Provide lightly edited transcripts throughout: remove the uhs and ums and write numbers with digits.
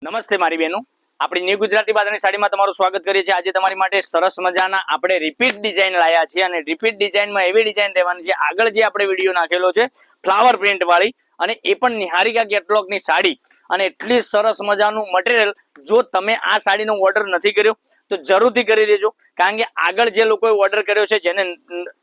નમસ્તે મારી બહેનો, આપણી ન્યૂ ગુજરાતી બાંધણી સાડીમાં તમારું સ્વાગત કરીએ છીએ। આજે તમારી માટે સરસ મજાના આપણે રિપીટ ડિઝાઇન લાવ્યા છીએ અને રિપીટ ડિઝાઇનમાં એવી ડિઝાઇન રહેવાની છે। આગળ જે આપણે વિડીયો નાખેલો છે ફ્લાવર પ્રિન્ટ વાળી અને એ પણ નિહારિકા કેટલોગની સાડી અને એટલી સરસ મજાનું મટીરિયલ। જો તમે આ સાડીનો ઓર્ડર નથી કર્યો તો જરૂરથી કરી દેજો, કારણ કે આગળ જે લોકોએ ઓર્ડર કર્યો છે, જેને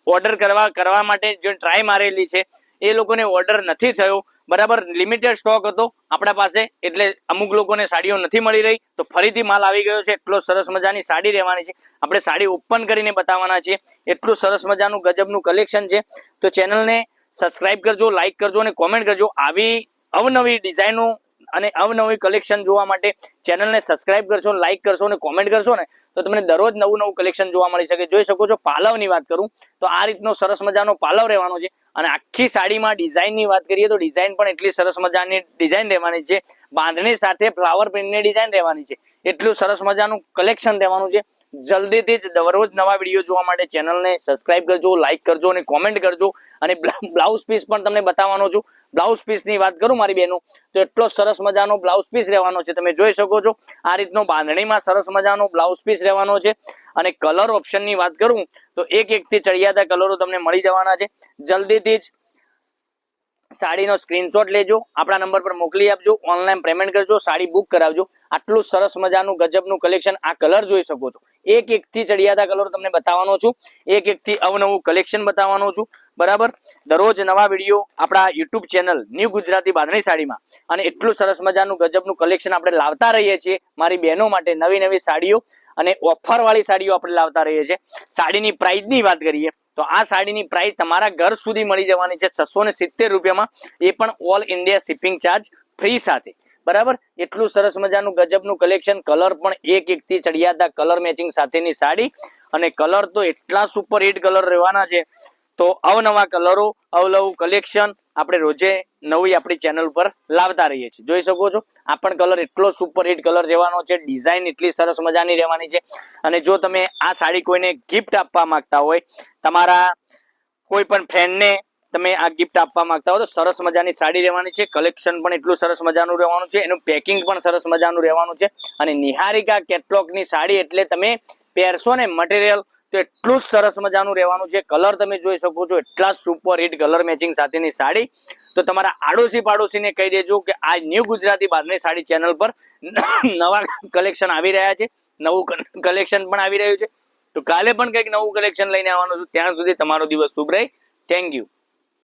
ઓર્ડર કરવા માટે જે ટ્રાય મારેલી છે એ લોકોને ઓર્ડર નથી થયો, બરાબર। લિમિટેડ સ્ટોક હતો આપણા પાસે, એટલે અમુક લોકોને સાડીઓ નથી મળી રહી, તો ફરીથી માલ આવી ગયો છે। એટલો સરસ મજાની સાડી રહેવાની છે, આપણે સાડી ઓપન કરીને બતાવવાના છીએ। એટલું સરસ મજાનું ગજબનું કલેક્શન છે, તો ચેનલને સબસ્ક્રાઇબ કરજો, લાઈક કરજો અને કોમેન્ટ કરજો। આવી અવનવી ડિઝાઇનો અને અવનવી કલેક્શન જોવા માટે ચેનલને સબસ્ક્રાઇબ કરશો, લાઈક કરશો અને કોમેન્ટ કરશો ને તો તમને દરરોજ નવું કલેક્શન જોવા મળી શકે। જોઈ શકો છો પાલવની વાત કરું તો આ રીતનો સરસ મજાનો પાલવ રહેવાનો છે અને આખી સાડીમાં ડિઝાઇનની વાત કરીએ તો ડિઝાઇન પણ એટલી સરસ મજાની ડિઝાઇન રહેવાની છે। બાંધણી સાથે ફ્લાવર પ્રિન્ટની ડિઝાઇન રહેવાની છે, એટલું સરસ મજાનું કલેક્શન રહેવાનું છે। જલ્દીથી જ દરરોજ નવા વિડીયો જોવા માટે ચેનલને સબસ્ક્રાઇબ કરજો, લાઈક કરજો અને કોમેન્ટ કરજો। અને બ્લાઉઝ પીસ પણ તમને બતાવવાનો છું। બ્લાઉઝ પીસની વાત કરું મારી બહેનો તો એટલો સરસ મજાનો બ્લાઉઝ પીસ રહેવાનો છે, તમે જોઈ શકો છો આ રીતનો બાંધણીમાં સરસ મજાનો બ્લાઉઝ પીસ રહેવાનો છે। અને કલર ઓપ્શનની વાત કરું તો એક થી ચડિયાતા કલરો તમને મળી જવાના છે। જલ્દીથી જ સાડીનો સ્ક્રીનશોટ લેજો, આપણા નંબર પર મોકલી આપજો, ઓનલાઈન પેમેન્ટ કરજો, સાડી બુક કરાવજો। આટલું સરસ મજાનું ગજબનું કલેક્શન, આ કલર જોઈ શકો છો, એક થી ચડિયાતા કલર તમને બતાવવાનો છું, એક થી અવનવું કલેક્શન બતાવવાનો છું, બરાબર। દરરોજ નવા વિડીયો આપણા યુટ્યુબ ચેનલ ન્યૂ ગુજરાતી બાંધણી સાડીમાં અને એટલું સરસ મજાનું ગજબનું કલેક્શન આપણે લાવતા રહીએ છીએ મારી બહેનો માટે। નવી સાડીઓ અને ઓફર વાળી સાડીઓ આપણે લાવતા રહીએ છીએ। સાડીની પ્રાઇસની વાત કરીએ તો આ સાડીની પ્રાઇસ તમારા ઘર સુધી મળી જવાની છે 670 રૂપિયામાં, એ પણ all India shipping charge free સાથે, બરાબર। એટલું સરસ મજાનું ગજબનું કલેક્શન, કલર પણ એક થી ચડિયાતા કલર મેચિંગ સાથેની સાડી અને કલર તો એટલા સુપર હિટ કલર રહેવાના છે। તો અવનવા કલરો, અવનવું કલેક્શન આપણે રોજે નવી આપણી ચેનલ પર લાવતા રહીએ છીએ। જોઈ શકો છો આ પણ કલર એટલો સુપર હિટ કલર રહેવાનો છે, ડિઝાઇન એટલી સરસ મજાની રહેવાની છે। અને જો તમે આ સાડી કોઈને ગિફ્ટ આપવા માંગતા હોય, તમારા કોઈ પણ ફ્રેન્ડને તમે આ ગિફ્ટ આપવા માંગતા હો તો સરસ મજાની સાડી રહેવાની છે। કલેક્શન પણ એટલું સરસ મજાનું રહેવાનું છે, એનું પેકિંગ પણ સરસ મજાનું રહેવાનું છે। અને નિહારિકા કેટલોગની સાડી એટલે તમે પહેરશો ને મટીરિયલ તો એટલું જ સરસ મજાનું રહેવાનું છે। કલર તમે જોઈ શકો છો, એટલા સુપર હિટ કલર મેચિંગ સાથેની સાડી। તો તમારા આડોશી પાડોશીને કહી દેજો કે આ ન્યૂ ગુજરાતી બાંધણી સાડી ચેનલ પર નવા કલેક્શન આવી રહ્યા છે, નવું કલેક્શન પણ આવી રહ્યું છે। તો કાલે પણ કંઈક નવું કલેક્શન લઈને આવવાનું છું, ત્યાં સુધી તમારો દિવસ શુભ રહે। Thank you.